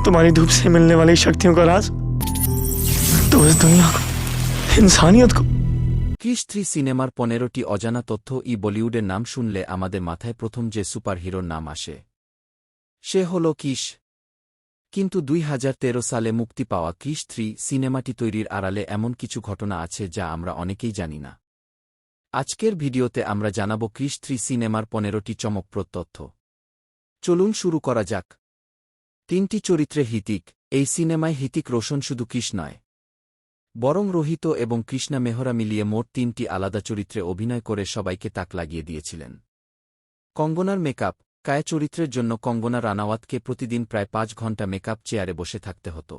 तुम्हारी धूप से मिलने वाली शक्तियों का राज तो इस दुनिया को, इंसानियत को। ক্রিস 3 সিনেমার 15টি অজানা তথ্য। বলিউডের নাম শুনলে আমাদের মাথায় প্রথম যে সুপারহিরোর নাম আসে সে হল কিশ। কিন্তু 2013 সালে মুক্তি পাওয়া ক্রিস 3 সিনেমাটি তৈরির আড়ালে এমন কিছু ঘটনা আছে যা আমরা অনেকেই জানি না। আজকের ভিডিওতে আমরা জানাব ক্রিস 3 সিনেমার 15টি চমকপ্রদ তথ্য। চলুন শুরু করা যাক। 3টি চরিত্রে হৃতিক। এই সিনেমায় হৃতিক রোশন শুধু ক্রিস নয়, বরং রোহিত এবং কৃষ্ণা মেহরা মিলিয়ে মোট 3টি আলাদা চরিত্রে অভিনয় করে সবাইকে তাক লাগিয়ে দিয়েছিলেন। কঙ্গনার মেকআপ। কায়া চরিত্রের জন্য কঙ্গনা রানাওয়াতকে প্রতিদিন প্রায় 5 ঘণ্টা মেকআপ চেয়ারে বসে থাকতে হতো।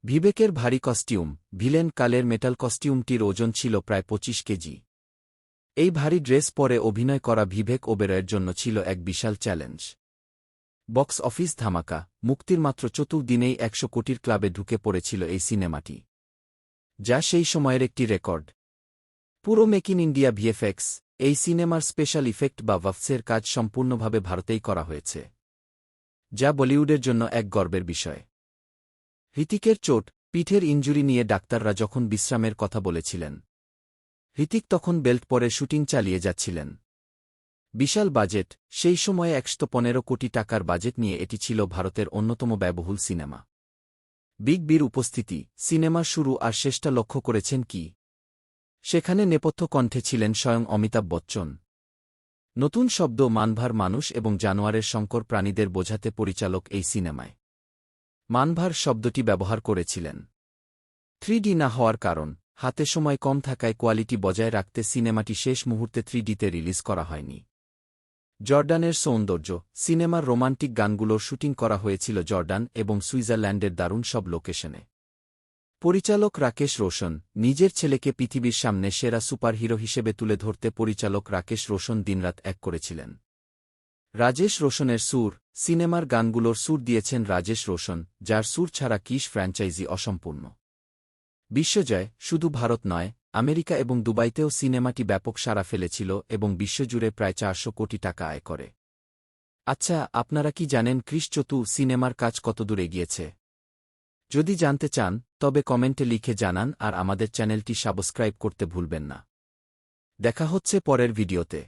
বিবেকের ভারী কস্টিউম। ভিলেন কালের মেটাল কস্টিউমটির ওজন ছিল প্রায় 25 কেজি। এই ভারী ড্রেস পরে অভিনয় করা বিবেক ওবেরয়ের জন্য ছিল এক বিশাল চ্যালেঞ্জ। বক্স অফিস ধামাকা। মুক্তির মাত্র 4 দিনেই 100 কোটির ক্লাবে ঢুকে পড়েছিল এই সিনেমাটি, যা সেই সময়ের একটি রেকর্ড। পুরো মেক ইন ইন্ডিয়া ভিএফএক্স। এই সিনেমার স্পেশাল ইফেক্ট বা ভাফসের কাজ সম্পূর্ণভাবে ভারতেই করা হয়েছে, যা বলিউডের জন্য এক গর্বের বিষয়। হৃতিকের চোট। পিঠের ইনজুরি নিয়ে ডাক্তাররা যখন বিশ্রামের কথা বলেছিলেন, হৃতিক তখন বেল্ট পরে শুটিং চালিয়ে যাচ্ছিলেন। বিশাল বাজেট। সেই সময়ে 115 কোটি টাকার বাজেট নিয়ে এটি ছিল ভারতের অন্যতম ব্যয়বহুল সিনেমা। বিগ বির উপস্থিতি। সিনেমার শুরু আর শেষটা লক্ষ্য করেছেন কি? সেখানে নেপথ্য কণ্ঠে ছিলেন স্বয়ং অমিতাভ বচ্চন। নতুন শব্দ, মানভার মানুষ এবং জানোয়ারের সংকর প্রাণীদের বোঝাতে পরিচালক এই সিনেমায় মানভার শব্দটি ব্যবহার করেছিলেন। 3D না হওয়ার কারণ, হাতে সময় কম থাকায় কোয়ালিটি বজায় রাখতে সিনেমাটি শেষ মুহূর্তে 3Dতে রিলিজ করা হয়নি। জর্ডানের সৌন্দর্য। সিনেমার রোমান্টিক গানগুলোর শুটিং করা হয়েছিল জর্ডান এবং সুইজারল্যান্ডের দারুণ সব লোকেশনে। পরিচালক রাকেশ রোশন। নিজের ছেলেকে পৃথিবীর সামনে সেরা সুপারহিরো হিসেবে তুলে ধরতে পরিচালক রাকেশ রোশন দিনরাত এক করেছিলেন। রাজেশ রোশনের সুর। সিনেমার গানগুলোর সুর দিয়েছেন রাজেশ রোশন, যার সুর ছাড়া কিশ ফ্র্যাঞ্চাইজি অসম্পূর্ণ। বিশ্বজয়। শুধু ভারত নয়, আমেরিকা এবং দুবাইতেও সিনেমাটি ব্যাপক সাড়া ফেলেছিল এবং বিশ্বজুড়ে প্রায় 400 কোটি টাকা আয় করে। আচ্ছা, আপনারা কি জানেন ক্রিস 4 সিনেমার কাজ কতদূর এগিয়েছে? যদি জানতে চান তবে কমেন্টে লিখে জানান আর আমাদের চ্যানেলটি সাবস্ক্রাইব করতে ভুলবেন না। দেখা হচ্ছে পরের ভিডিওতে।